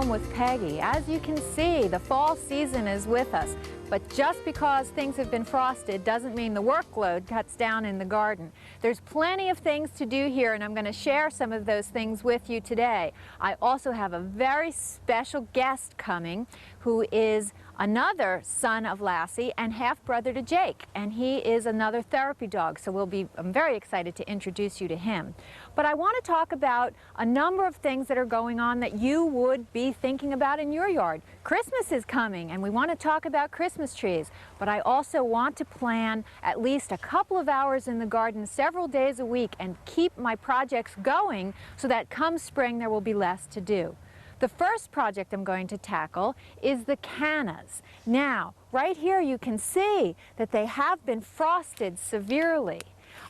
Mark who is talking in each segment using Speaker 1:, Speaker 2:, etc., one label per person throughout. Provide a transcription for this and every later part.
Speaker 1: Home with Peggy. As you can see, the fall season is with us, but just because things have been frosted doesn't mean the workload cuts down in the garden. There's plenty of things to do here, and I'm going to share some of those things with you today. I also have a very special guest coming who is another son of Lassie and half-brother to Jake, and he is another therapy dog, so I'm very excited to introduce you to him. But I want to talk about a number of things that are going on that you would be thinking about in your yard. Christmas is coming, and we want to talk about Christmas trees, but I also want to plan at least a couple of hours in the garden several days a week and keep my projects going so that come spring there will be less to do. The first project I'm going to tackle is the Cannas. Now, right here you can see that they have been frosted severely.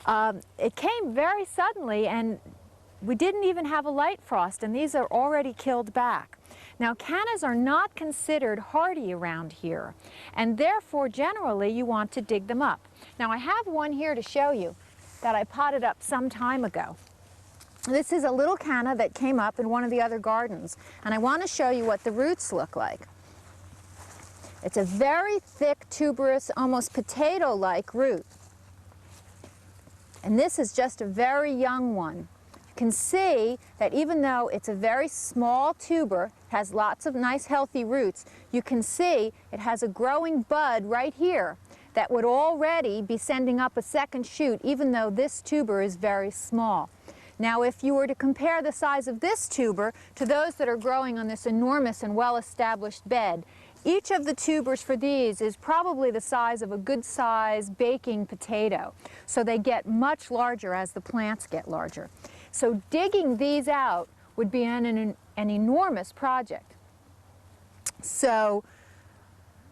Speaker 1: It came very suddenly, and we didn't even have a light frost, and these are already killed back. Now, Cannas are not considered hardy around here, and therefore generally you want to dig them up. Now, I have one here to show you that I potted up some time ago. This is a little canna that came up in one of the other gardens, and I want to show you what the roots look like. It's a very thick, tuberous, almost potato-like root. And this is just a very young one. You can see that even though it's a very small tuber, has lots of nice healthy roots, you can see it has a growing bud right here that would already be sending up a second shoot, even though this tuber is very small. Now, if you were to compare the size of this tuber to those that are growing on this enormous and well-established bed, each of the tubers for these is probably the size of a good-sized baking potato. So they get much larger as the plants get larger. So digging these out would be an enormous project. So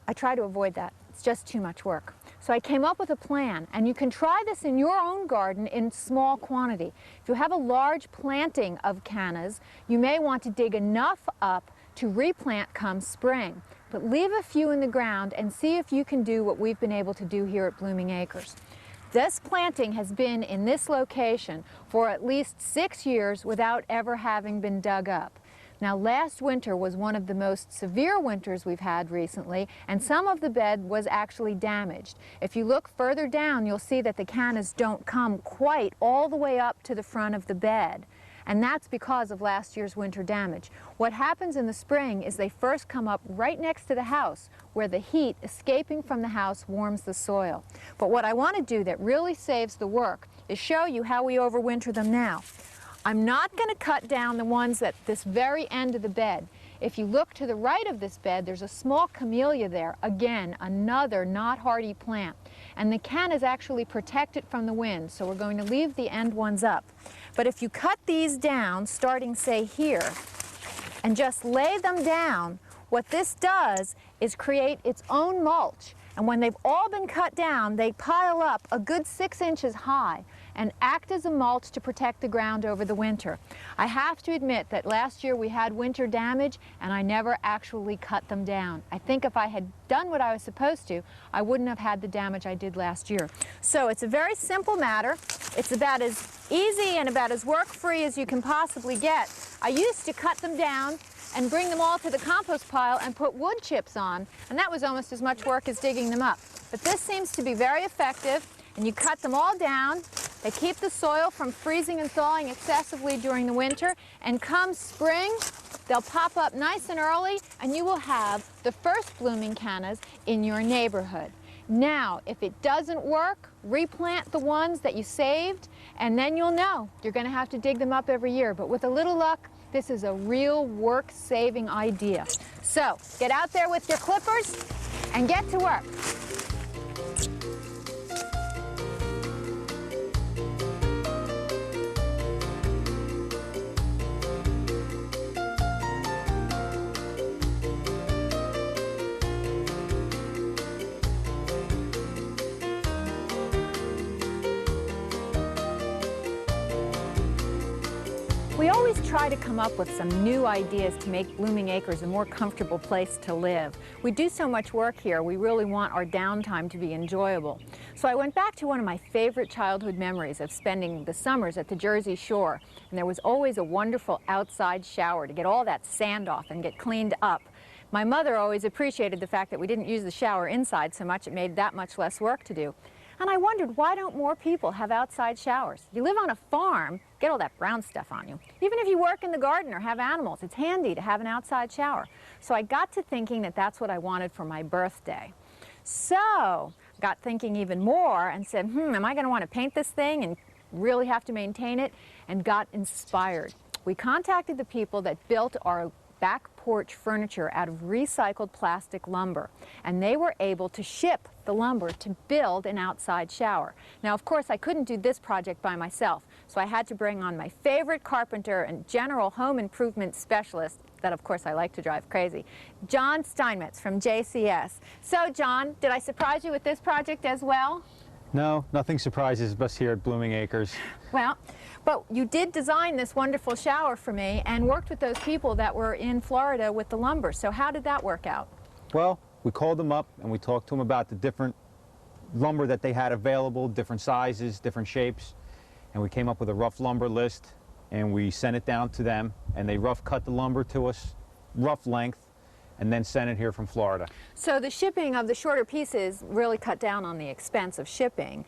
Speaker 1: I try to avoid that. It's just too much work. So I came up with a plan, and you can try this in your own garden in small quantity. If you have a large planting of cannas, you may want to dig enough up to replant come spring. But leave a few in the ground and see if you can do what we've been able to do here at Blooming Acres. This planting has been in this location for at least 6 years without ever having been dug up. Now, last winter was one of the most severe winters we've had recently, and some of the bed was actually damaged. If you look further down, you'll see that the cannas don't come quite all the way up to the front of the bed, and that's because of last year's winter damage. What happens in the spring is they first come up right next to the house, where the heat escaping from the house warms the soil. But what I want to do that really saves the work is show you how we overwinter them now. I'm not going to cut down the ones at this very end of the bed. If you look to the right of this bed, there's a small camellia there. Again, another not hardy plant. And the cannas actually protect it from the wind, so we're going to leave the end ones up. But if you cut these down, starting, say, here, and just lay them down, what this does is create its own mulch. And when they've all been cut down, they pile up a good 6 inches high and act as a mulch to protect the ground over the winter. I have to admit that last year we had winter damage and I never actually cut them down. I think if I had done what I was supposed to, I wouldn't have had the damage I did last year. So it's a very simple matter. It's about as easy and about as work-free as you can possibly get. I used to cut them down and bring them all to the compost pile and put wood chips on, and that was almost as much work as digging them up. But this seems to be very effective, and you cut them all down. They keep the soil from freezing and thawing excessively during the winter, and come spring, they'll pop up nice and early, and you will have the first blooming cannas in your neighborhood. Now, if it doesn't work, replant the ones that you saved, and then you'll know. You're going to have to dig them up every year, but with a little luck, this is a real work-saving idea. So, get out there with your clippers and get to work. We always try to come up with some new ideas to make Blooming Acres a more comfortable place to live. We do so much work here, we really want our downtime to be enjoyable. So I went back to one of my favorite childhood memories of spending the summers at the Jersey Shore. And there was always a wonderful outside shower to get all that sand off and get cleaned up. My mother always appreciated the fact that we didn't use the shower inside so much, it made that much less work to do. And I wondered, why don't more people have outside showers? You live on a farm, get all that brown stuff on you. Even if you work in the garden or have animals, it's handy to have an outside shower. So I got to thinking that that's what I wanted for my birthday. So got thinking even more and said, am I going to want to paint this thing and really have to maintain it? And got inspired. We contacted the people that built our back porch furniture out of recycled plastic lumber, and they were able to ship the lumber to build an outside shower. Now, of course, I couldn't do this project by myself, so I had to bring on my favorite carpenter and general home improvement specialist, that of course I like to drive crazy, John Steinmetz from JCS. So John, did I surprise you with this project as well?
Speaker 2: No, nothing surprises us here at Blooming Acres.
Speaker 1: Well, but you did design this wonderful shower for me and worked with those people that were in Florida with the lumber. So how did that work out?
Speaker 2: Well, we called them up and we talked to them about the different lumber that they had available, different sizes, different shapes, and we came up with a rough lumber list and we sent it down to them and they rough cut the lumber to us, rough length, and then sent it here from Florida. So
Speaker 1: the shipping of the shorter pieces really cut down on the expense of shipping,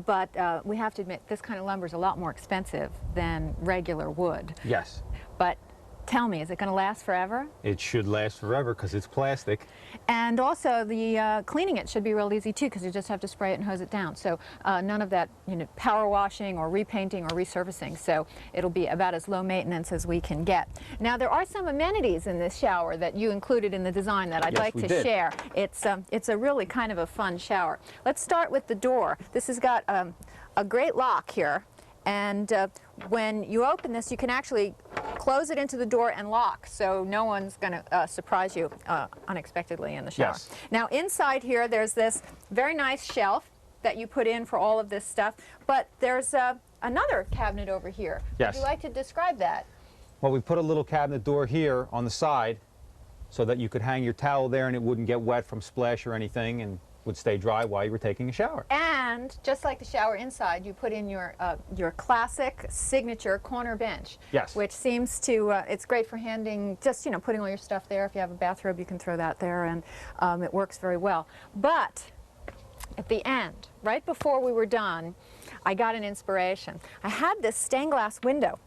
Speaker 1: but we have to admit this kind of lumber is a lot more expensive than regular wood.
Speaker 2: Yes.
Speaker 1: But tell me, is it going to last forever?
Speaker 2: It should last forever because it's plastic.
Speaker 1: And also the cleaning it should be real easy too, because you just have to spray it and hose it down. So none of that, power washing or repainting or resurfacing. So it'll be about as low maintenance as we can get. Now there are some amenities in this shower that you included in the design that I'd like to share. It's a really kind of a fun shower. Let's start with the door. This has got a great lock here. And when you open this, you can actually close it into the door and lock, so no one's going to surprise you unexpectedly in the shower.
Speaker 2: Yes.
Speaker 1: Now inside here, there's this very nice shelf that you put in for all of this stuff, but there's another cabinet over here.
Speaker 2: Yes.
Speaker 1: Would you like to describe that?
Speaker 2: Well, we put a little cabinet door here on the side so that you could hang your towel there and it wouldn't get wet from splash or anything and would stay dry while you were taking a shower.
Speaker 1: And just like the shower inside, you put in your classic signature corner bench.
Speaker 2: Yes.
Speaker 1: Which seems to, it's great for handing, just, putting all your stuff there. If you have a bathrobe, you can throw that there, and it works very well. But at the end, right before we were done, I got an inspiration. I had this stained glass window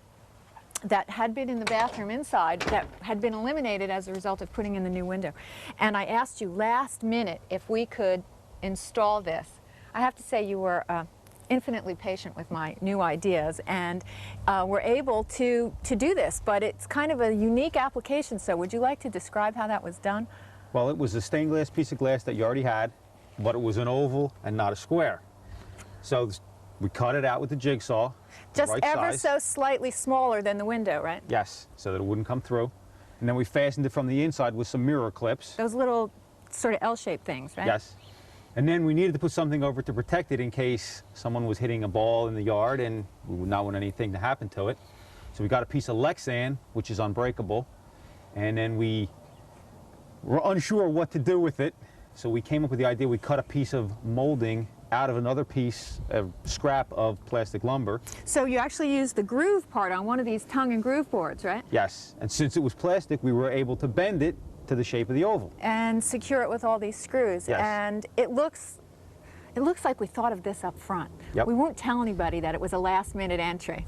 Speaker 1: that had been in the bathroom inside that had been eliminated as a result of putting in the new window. And I asked you last minute if we could install this. I have to say you were infinitely patient with my new ideas and were able to do this, but it's kind of a unique application. So would you like to describe how that was done?
Speaker 2: Well, it was a stained glass piece of glass that you already had, but it was an oval and not a square. So we cut it out with the jigsaw.
Speaker 1: Just
Speaker 2: right
Speaker 1: ever
Speaker 2: size.
Speaker 1: so slightly smaller than the window, right?
Speaker 2: Yes, so that it wouldn't come through. And then we fastened it from the inside with some mirror clips.
Speaker 1: Those little sort of L-shaped things, right?
Speaker 2: Yes. And then we needed to put something over to protect it in case someone was hitting a ball in the yard and we would not want anything to happen to it. So we got a piece of Lexan, which is unbreakable, and then we were unsure what to do with it. So we came up with the idea, we cut a piece of molding out of another piece of scrap of plastic lumber.
Speaker 1: So you actually used the groove part on one of these tongue and groove boards, right?
Speaker 2: Yes, and since it was plastic, we were able to bend it to the shape of the oval.
Speaker 1: And secure it with all these screws.
Speaker 2: Yes.
Speaker 1: And it looks like we thought of this up front.
Speaker 2: Yep.
Speaker 1: We won't tell anybody that it was a last-minute entry.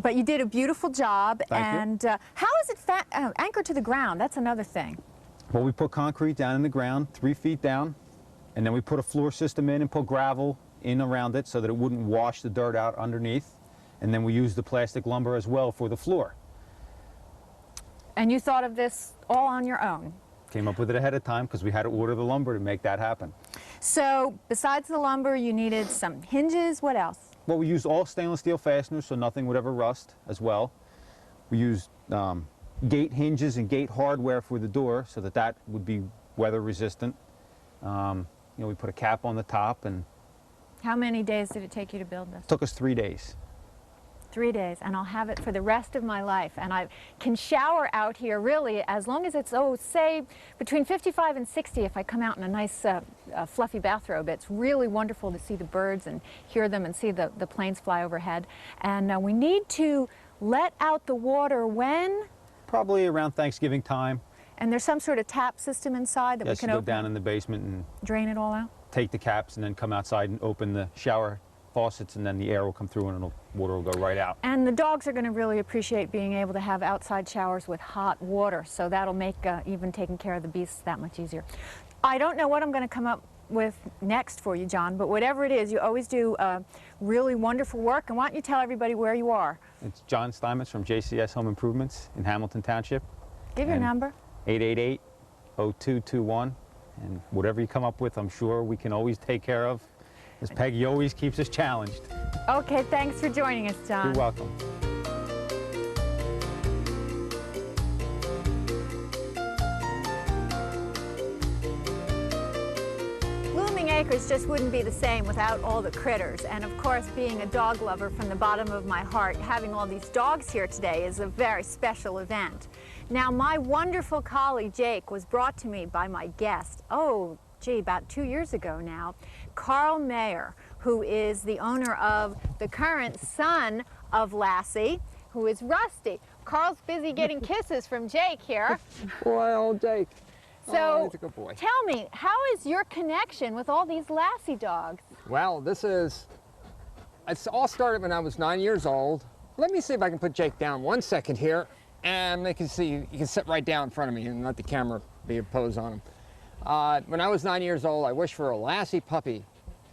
Speaker 1: But you did a beautiful job.
Speaker 2: Thank you.
Speaker 1: How is it anchored to the ground? That's another thing.
Speaker 2: Well, we put concrete down in the ground, 3 feet down, and then we put a floor system in and put gravel in around it so that it wouldn't wash the dirt out underneath. And then we used the plastic lumber as well for the floor.
Speaker 1: And you thought of this all on your own?
Speaker 2: Came up with it ahead of time because we had to order the lumber to make that happen.
Speaker 1: So besides the lumber, you needed some hinges. What else?
Speaker 2: Well, we used all stainless steel fasteners so nothing would ever rust as well. We used gate hinges and gate hardware for the door so that that would be weather resistant. We put a cap on the top. And
Speaker 1: how many days did it take you to build this?
Speaker 2: It took us 3 days.
Speaker 1: 3 days, and I'll have it for the rest of my life. And I can shower out here really as long as it's, say between 55 and 60 if I come out in a nice fluffy bathrobe. It's really wonderful to see the birds and hear them and see the planes fly overhead. And we need to let out the water when?
Speaker 2: Probably around Thanksgiving time.
Speaker 1: And there's some sort of tap system inside that we can
Speaker 2: go
Speaker 1: open?
Speaker 2: Down in the basement and
Speaker 1: drain it all out?
Speaker 2: take the caps and then come outside and open the shower faucets, and then the air will come through and the water will go right out.
Speaker 1: And the dogs are going to really appreciate being able to have outside showers with hot water, so that'll make even taking care of the beasts that much easier. I don't know what I'm going to come up with next for you, John, but whatever it is, you always do really wonderful work. And why don't you tell everybody where you are?
Speaker 2: It's John Steinmetz from JCS Home Improvements in Hamilton Township.
Speaker 1: Give your number.
Speaker 2: 888-0221. And whatever you come up with, I'm sure we can always take care of, as Peggy always keeps us challenged.
Speaker 1: Okay, thanks for joining us, John.
Speaker 2: You're welcome.
Speaker 1: Blooming Acres just wouldn't be the same without all the critters. And of course, being a dog lover from the bottom of my heart, having all these dogs here today is a very special event. Now, my wonderful collie, Jake, was brought to me by my guest, about 2 years ago now, Carl Mayer, who is the owner of the current son of Lassie, who is Rusty. Carl's busy getting kisses from Jake here.
Speaker 3: Boy, old Jake.
Speaker 1: So,
Speaker 3: he's a good boy.
Speaker 1: Tell me, how is your connection with all these Lassie dogs?
Speaker 3: Well, it's all started when I was 9 years old. Let me see if I can put Jake down 1 second here. And you can see, you can sit right down in front of me and let the camera be a pose on him. When I was 9 years old, I wished for a Lassie puppy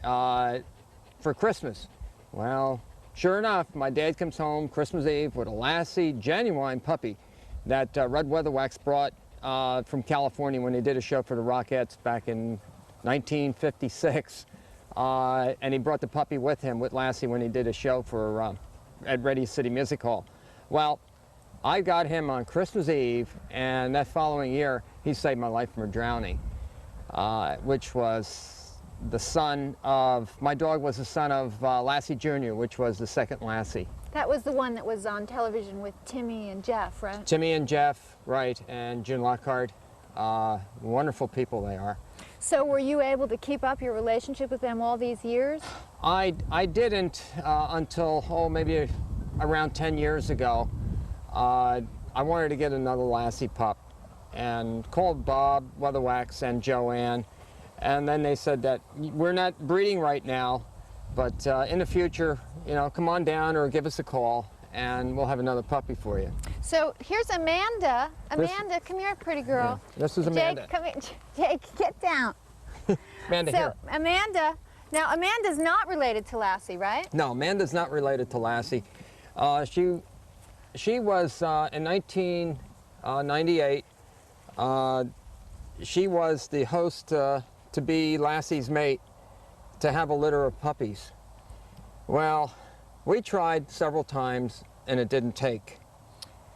Speaker 3: for Christmas. Well, sure enough, my dad comes home Christmas Eve with a Lassie genuine puppy that Red Weatherwax brought from California when they did a show for the Rockettes back in 1956. And he brought the puppy with him, with Lassie, when he did a show for at Radio City Music Hall. Well, I got him on Christmas Eve, and that following year, he saved my life from a drowning, which was the son of, my dog was the son of Lassie Jr., which was the second Lassie.
Speaker 1: That was the one that was on television with Timmy and Jeff, right?
Speaker 3: Timmy and Jeff, right, and June Lockhart. Wonderful people they are.
Speaker 1: So were you able to keep up your relationship with them all these years?
Speaker 3: I didn't until, maybe around 10 years ago. I wanted to get another Lassie pup and called Bob Weatherwax and Joanne, and then they said that we're not breeding right now, but in the future, come on down or give us a call and we'll have another puppy for you.
Speaker 1: So here's Amanda. Amanda, come here, pretty girl.
Speaker 3: Yeah, this is Amanda.
Speaker 1: Jake, come here. Jake, get down.
Speaker 3: Amanda,
Speaker 1: so,
Speaker 3: here.
Speaker 1: Amanda, now Amanda's not related to Lassie, right?
Speaker 3: No, Amanda's not related to Lassie. She was in 1998. She was the host to be Lassie's mate, to have a litter of puppies. Well, we tried several times and it didn't take.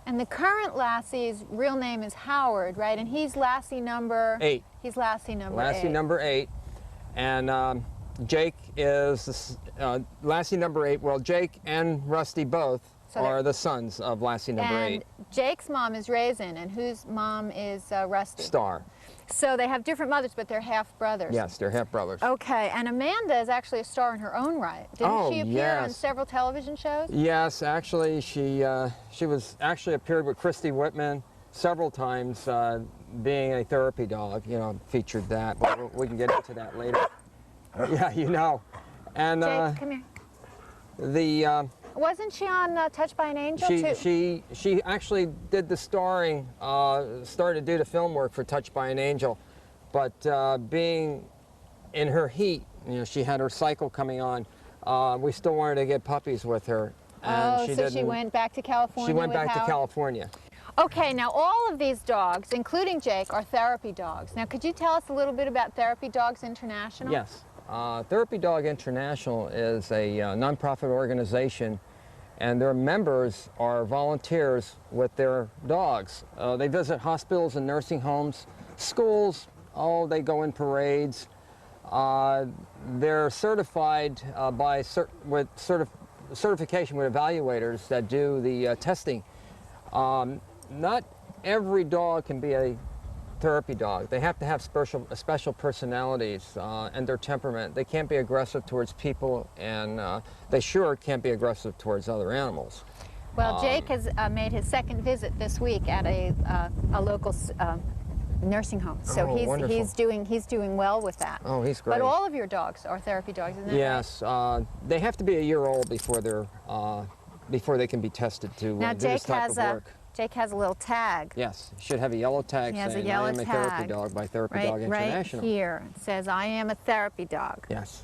Speaker 1: And the current Lassie's real name is Howard, right? And he's Lassie number
Speaker 3: 8.
Speaker 1: He's Lassie number 8.
Speaker 3: Lassie number 8, and Jake is Lassie number 8. Well, Jake and Rusty both are the sons of Lassie number 8.
Speaker 1: And Jake's mom is Raisin, and whose mom is Rusty?
Speaker 3: Star.
Speaker 1: So they have different mothers, but they're half brothers.
Speaker 3: Yes, they're half brothers.
Speaker 1: Okay, and Amanda is actually a star in her own right. Didn't she appear on several television shows?
Speaker 3: Yes, actually, she was actually appeared with Christy Whitman several times, being a therapy dog. Featured that. But we can get into that later. Yeah, And
Speaker 1: Jake, come here. Wasn't she on Touched by an Angel too?
Speaker 3: She actually did the starring, started to do the film work for Touched by an Angel, but being in her heat, she had her cycle coming on. We still wanted to get puppies with her. And
Speaker 1: she went back to California.
Speaker 3: She went back
Speaker 1: to
Speaker 3: California.
Speaker 1: Okay, now all of these dogs, including Jake, are therapy dogs. Now, could you tell us a little bit about Therapy Dogs International?
Speaker 3: Yes. Therapy Dog International is a nonprofit organization, and their members are volunteers with their dogs. They visit hospitals and nursing homes, schools. They go in parades. They're certified certification with evaluators that do the testing. Not every dog can be a therapy dog. They have to have special personalities and their temperament. They can't be aggressive towards people, and they sure can't be aggressive towards other animals.
Speaker 1: Well, Jake has made his second visit this week at a local nursing home, so he's doing well with that.
Speaker 3: Oh, he's great.
Speaker 1: But all of your dogs are therapy dogs, isn't that
Speaker 3: yes, right? They have to be a year old before they can be tested to do this type of work.
Speaker 1: Jake has a little tag.
Speaker 3: Yes, he should have a yellow tag saying, "I am a therapy dog" by Therapy Dog International.
Speaker 1: Right here, it says, "I am a therapy dog."
Speaker 3: Yes.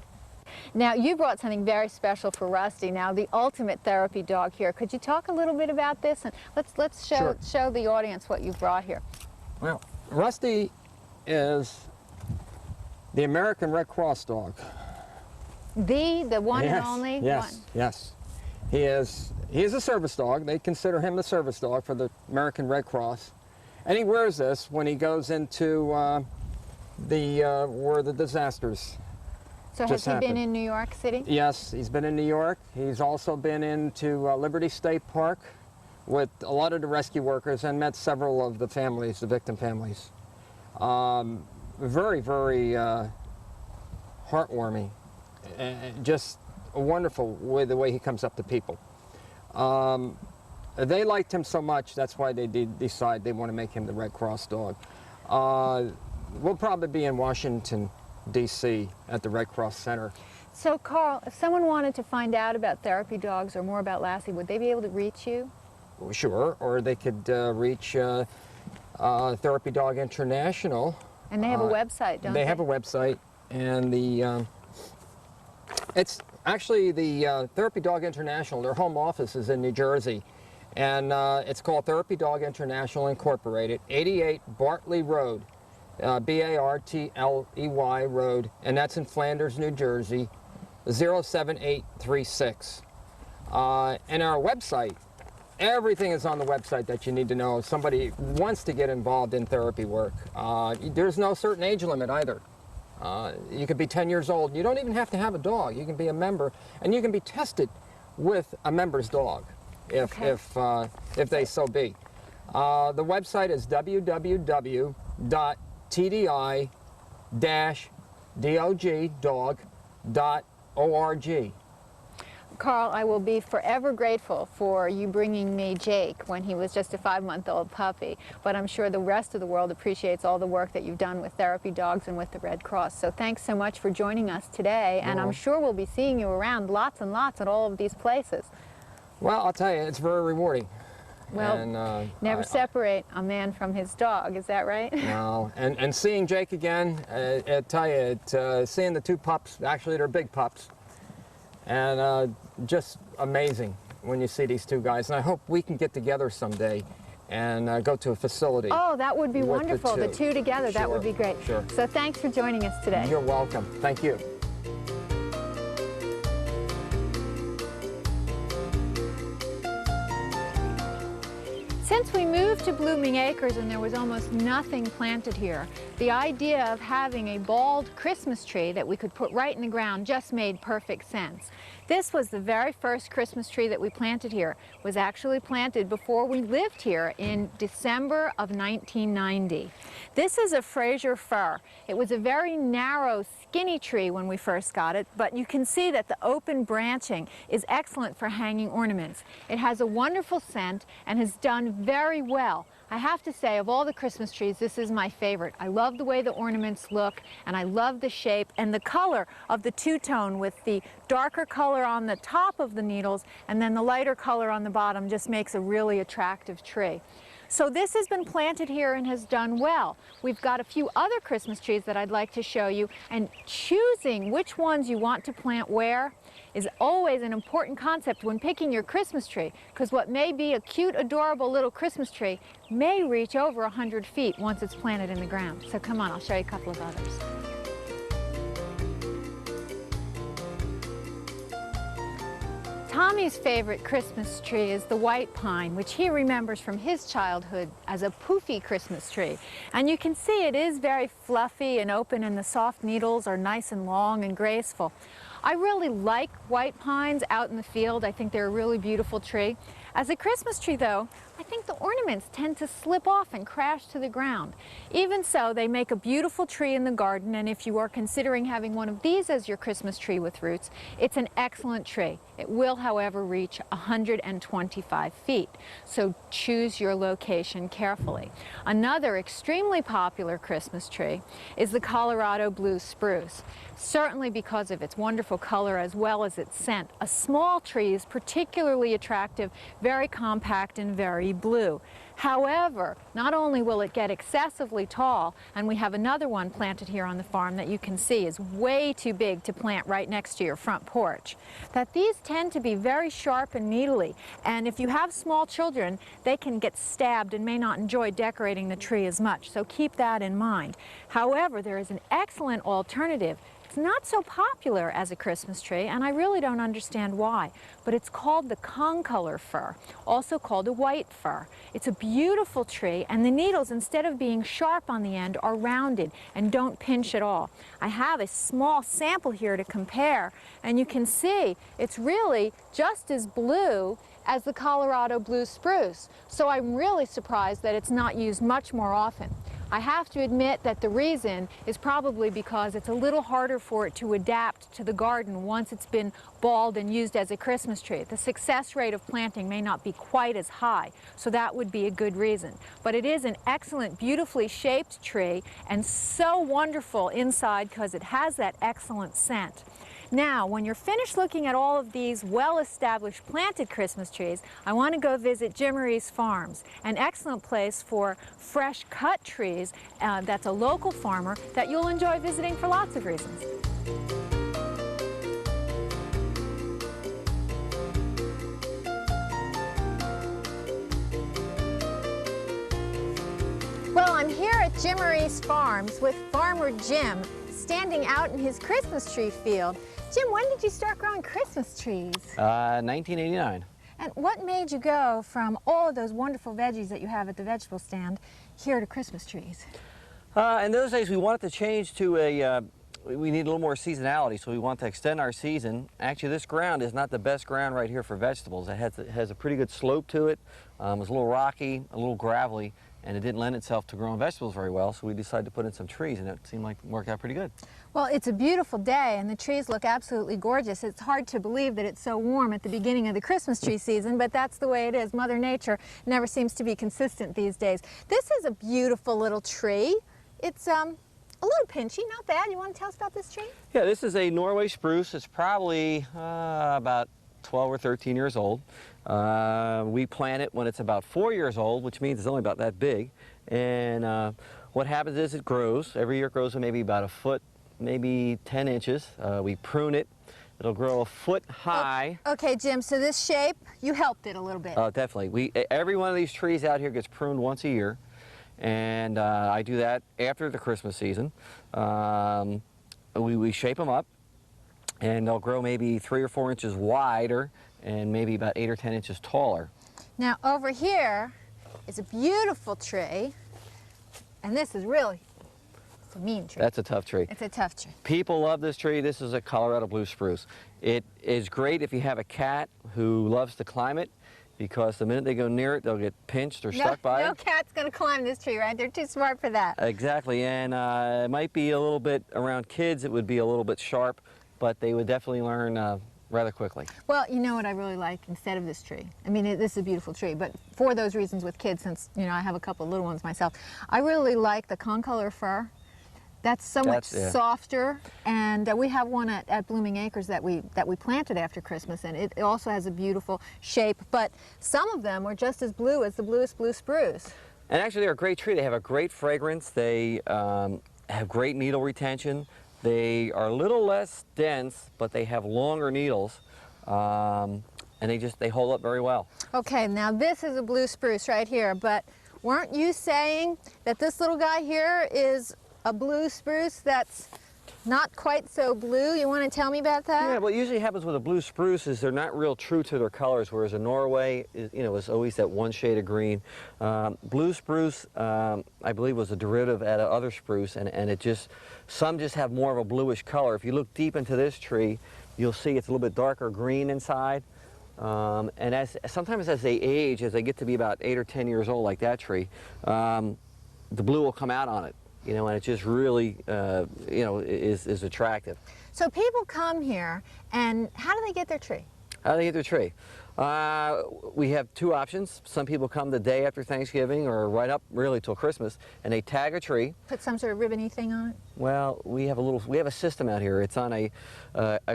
Speaker 1: Now, you brought something very special for Rusty. Now, the ultimate therapy dog here. Could you talk a little bit about this? And let's show the audience what you brought here.
Speaker 3: Well, Rusty is the American Red Cross dog.
Speaker 1: The one
Speaker 3: yes,
Speaker 1: and only
Speaker 3: yes,
Speaker 1: one.
Speaker 3: Yes. He is a service dog. They consider him the service dog for the American Red Cross. And he wears this when he goes into where the disasters
Speaker 1: So has he been in New York City?
Speaker 3: Yes, he's been in New York. He's also been into Liberty State Park with a lot of the rescue workers and met several of the families, the victim families. Very, very heartwarming. And just wonderful the way he comes up to people. They liked him so much, that's why they did decide they want to make him the Red Cross dog. We'll probably be in Washington, D.C. at the Red Cross Center.
Speaker 1: So, Carl, if someone wanted to find out about therapy dogs or more about Lassie, would they be able to reach you?
Speaker 3: Sure, or they could reach Therapy Dog International.
Speaker 1: And they have a website, don't they?
Speaker 3: They have a website, and it's actually the Therapy Dog International. Their home office is in New Jersey, and it's called Therapy Dog International Incorporated, 88 Bartley Road, B-A-R-T-L-E-Y Road, and that's in Flanders, New Jersey, 07836. And our website, everything is on the website that you need to know if somebody wants to get involved in therapy work. There's no certain age limit either. You could be 10 years old. You don't even have to have a dog. You can be a member, and you can be tested with a member's dog if they so be. The website is www.tdi-dog.org.
Speaker 1: Carl, I will be forever grateful for you bringing me Jake when he was just a 5-month-old puppy, but I'm sure the rest of the world appreciates all the work that you've done with therapy dogs and with the Red Cross. So thanks so much for joining us today, and I'm sure we'll be seeing you around lots and lots at all of these places.
Speaker 3: Well, I'll tell you, it's very rewarding.
Speaker 1: Well,
Speaker 3: and,
Speaker 1: never separate a man from his dog, is that right?
Speaker 3: No, and seeing Jake again, I tell you, seeing the two pups, actually they're big pups, and just amazing when you see these two guys. And I hope we can get together someday and go to a facility.
Speaker 1: Oh, that would be wonderful. The two together,
Speaker 3: Sure.
Speaker 1: That would be great.
Speaker 3: Sure.
Speaker 1: So thanks for joining us today.
Speaker 3: You're welcome. Thank you.
Speaker 1: Since we moved to Blooming Acres and there was almost nothing planted here, the idea of having a bald Christmas tree that we could put right in the ground just made perfect sense. This was the very first Christmas tree that we planted here. It was actually planted before we lived here in December of 1990. This is a Fraser fir. It was a very narrow, skinny tree when we first got it, but you can see that the open branching is excellent for hanging ornaments. It has a wonderful scent and has done very well. I have to say, of all the Christmas trees, this is my favorite. I love the way the ornaments look, and I love the shape and the color of the two-tone with the darker color on the top of the needles and then the lighter color on the bottom just makes a really attractive tree. So this has been planted here and has done well. We've got a few other Christmas trees that I'd like to show you, and choosing which ones you want to plant where is always an important concept when picking your Christmas tree, because what may be a cute, adorable little Christmas tree may reach over 100 feet once it's planted in the ground. So come on, I'll show you a couple of others. Tommy's favorite Christmas tree is the white pine, which he remembers from his childhood as a poofy Christmas tree. And you can see it is very fluffy and open, and the soft needles are nice and long and graceful. I really like white pines out in the field. I think they're a really beautiful tree. As a Christmas tree though, I think the ornaments tend to slip off and crash to the ground. Even so, they make a beautiful tree in the garden, and if you are considering having one of these as your Christmas tree with roots, it's an excellent tree. It will, however, reach 125 feet, so choose your location carefully. Another extremely popular Christmas tree is the Colorado blue spruce. Certainly because of its wonderful color as well as its scent, a small tree is particularly attractive, very compact and very blue. However, not only will it get excessively tall, and we have another one planted here on the farm that you can see is way too big to plant right next to your front porch, that these tend to be very sharp and needly, and if you have small children, they can get stabbed and may not enjoy decorating the tree as much, so keep that in mind. However, there is an excellent alternative. It's not so popular as a Christmas tree, and I really don't understand why, but it's called the Concolor fir, also called a white fir. It's a beautiful tree, and the needles, instead of being sharp on the end, are rounded and don't pinch at all. I have a small sample here to compare, and you can see it's really just as blue as the Colorado blue spruce, so I'm really surprised that it's not used much more often. I have to admit that the reason is probably because it's a little harder for it to adapt to the garden once it's been balled and used as a Christmas tree. The success rate of planting may not be quite as high, so that would be a good reason. But it is an excellent, beautifully shaped tree, and so wonderful inside because it has that excellent scent. Now, when you're finished looking at all of these well-established planted Christmas trees, I want to go visit Giamarese Farms, an excellent place for fresh cut trees. That's a local farmer that you'll enjoy visiting for lots of reasons. Well, I'm here at Giamarese Farms with Farmer Jim, standing out in his Christmas tree field. Jim, when did you start growing Christmas trees?
Speaker 4: 1989.
Speaker 1: And what made you go from all of those wonderful veggies that you have at the vegetable stand here to Christmas trees?
Speaker 4: In those days, we wanted to change to a, we need a little more seasonality, so we want to extend our season. Actually, this ground is not the best ground right here for vegetables. It has a pretty good slope to it. It's a little rocky, a little gravelly, and it didn't lend itself to growing vegetables very well, so we decided to put in some trees, and it seemed like it worked out pretty good.
Speaker 1: Well, it's a beautiful day, and the trees look absolutely gorgeous. It's hard to believe that it's so warm at the beginning of the Christmas tree season, but that's the way it is. Mother Nature never seems to be consistent these days. This is a beautiful little tree. It's a little pinchy, not bad. You want to tell us about this tree?
Speaker 4: Yeah, this is a Norway spruce. It's probably about 12 or 13 years old. We plant it when it's about 4 years old, which means it's only about that big. And what happens is it grows. Every year it grows maybe about a foot, maybe 10 inches. We prune it. It'll grow a foot high.
Speaker 1: Okay, Jim, so this shape, you helped it a little bit.
Speaker 4: Oh, definitely. Every one of these trees out here gets pruned once a year. And I do that after the Christmas season. We shape them up, and they'll grow maybe 3 or 4 inches wider and maybe about 8 or 10 inches taller.
Speaker 1: Now over here is a beautiful tree, and this is really, it's a mean tree.
Speaker 4: That's a tough tree.
Speaker 1: It's a tough tree.
Speaker 4: People love this tree. This is a Colorado blue spruce. It is great if you have a cat who loves to climb it, because the minute they go near it, they'll get pinched or stuck by it.
Speaker 1: No cat's going to climb this tree, right? They're too smart for that.
Speaker 4: Exactly, and it might be a little bit, around kids, it would be a little bit sharp, but they would definitely learn rather quickly.
Speaker 1: Well, you know what I really like instead of this tree? I mean, this is a beautiful tree, but for those reasons with kids, since, you know, I have a couple of little ones myself, I really like the Concolor fir. That's so much softer, and we have one at Blooming Acres that we planted after Christmas, and it also has a beautiful shape, but some of them are just as blue as the bluest blue spruce.
Speaker 4: And actually they're a great tree. They have a great fragrance. They have great needle retention. They are a little less dense, but they have longer needles, and they hold up very well. Okay,
Speaker 1: now this is a blue spruce right here, but weren't you saying that this little guy here is a blue spruce that's not quite so blue? You want to tell me about that?
Speaker 4: Yeah, what usually happens with a blue spruce is they're not real true to their colors, whereas a Norway is always that one shade of green. Blue spruce, I believe, was a derivative out of other spruce, and some just have more of a bluish color. If you look deep into this tree, you'll see it's a little bit darker green inside. And sometimes as they age, as they get to be about 8 or 10 years old, like that tree, the blue will come out on it, you know, and it just really, you know, is attractive.
Speaker 1: So people come here, and how do they get their tree?
Speaker 4: How do they get their tree? We have two options. Some people come the day after Thanksgiving or right up really till Christmas, and they tag a tree.
Speaker 1: Put some sort of ribbony thing on it?
Speaker 4: Well, we have a system out here. It's on a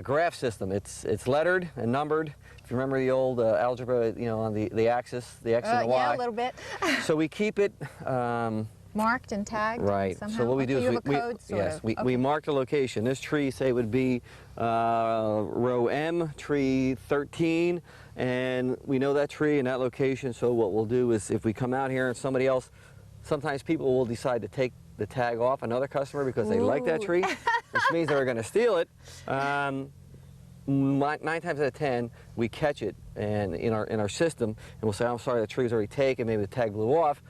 Speaker 4: graph system. It's lettered and numbered. If you remember the old algebra, you know, on the axis, the X and the Y.
Speaker 1: Yeah, a little bit.
Speaker 4: So we keep it
Speaker 1: marked and tagged.
Speaker 4: Right.
Speaker 1: Somehow?
Speaker 4: So what we do is
Speaker 1: you have a code,
Speaker 4: we mark the location. This tree, say, would be row M, tree 13, and we know that tree and that location. So what we'll do is, if we come out here and somebody else, sometimes people will decide to take the tag off another customer because they like that tree, which means they're going to steal it. 9 times out of 10, we catch it and in our system, and we'll say, "I'm sorry, the tree's already taken. Maybe the tag blew off."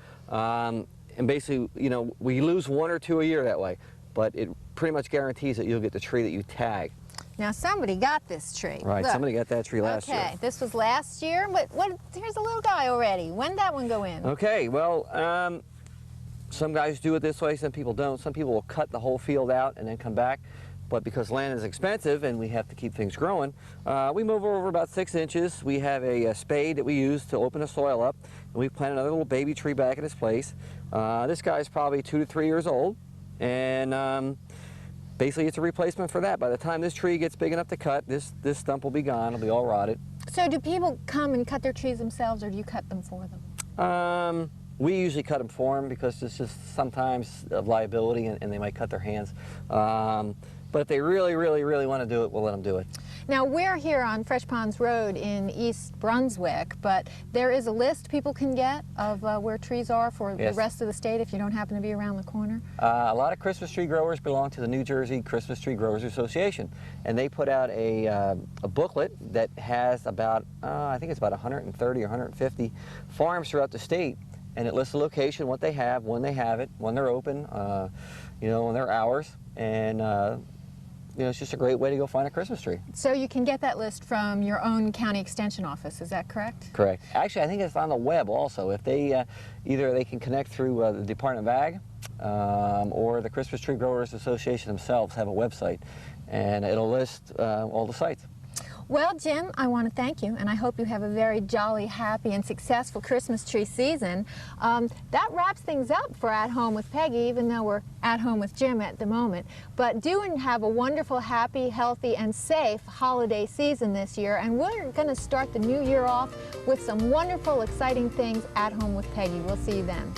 Speaker 4: And basically, you know, we lose 1 or 2 a year that way, but it pretty much guarantees that you'll get the tree that you tag.
Speaker 1: Now somebody got this tree.
Speaker 4: Right,
Speaker 1: Look.
Speaker 4: somebody got that tree last year.
Speaker 1: Okay, this was last year, but here's a little guy already. When did that one go in?
Speaker 4: Okay, well, some guys do it this way, some people don't. Some people will cut the whole field out and then come back. But because land is expensive and we have to keep things growing, we move over about 6 inches. We have a spade that we use to open the soil up, and we plant another little baby tree back in its place. This guy's probably 2 to 3 years old, and basically it's a replacement for that. By the time this tree gets big enough to cut, this stump will be gone. It'll be all rotted.
Speaker 1: So do people come and cut their trees themselves, or do you cut them for them?
Speaker 4: We usually cut them for them because it's just sometimes of liability, and they might cut their hands. But if they really, really, really want to do it, we'll let them do it.
Speaker 1: Now, we're here on Fresh Ponds Road in East Brunswick, but there is a list people can get of where trees are for
Speaker 4: Yes.
Speaker 1: the rest of the state if you don't happen to be around the corner.
Speaker 4: A lot of Christmas tree growers belong to the New Jersey Christmas Tree Growers Association, and they put out a booklet that has about, I think it's about 130 or 150 farms throughout the state, and it lists the location, what they have, when they have it, when they're open, you know, when their hours, and you know, it's just a great way to go find a Christmas tree.
Speaker 1: So you can get that list from your own county extension office, is that correct?
Speaker 4: Correct. Actually, I think it's on the web also. If they either they can connect through the Department of Ag or the Christmas Tree Growers Association themselves have a website, and it'll list all the sites.
Speaker 1: Well, Jim, I want to thank you, and I hope you have a very jolly, happy, and successful Christmas tree season. That wraps things up for At Home with Peggy, even though we're at home with Jim at the moment. But do have a wonderful, happy, healthy, and safe holiday season this year, and we're going to start the new year off with some wonderful, exciting things at home with Peggy. We'll see you then.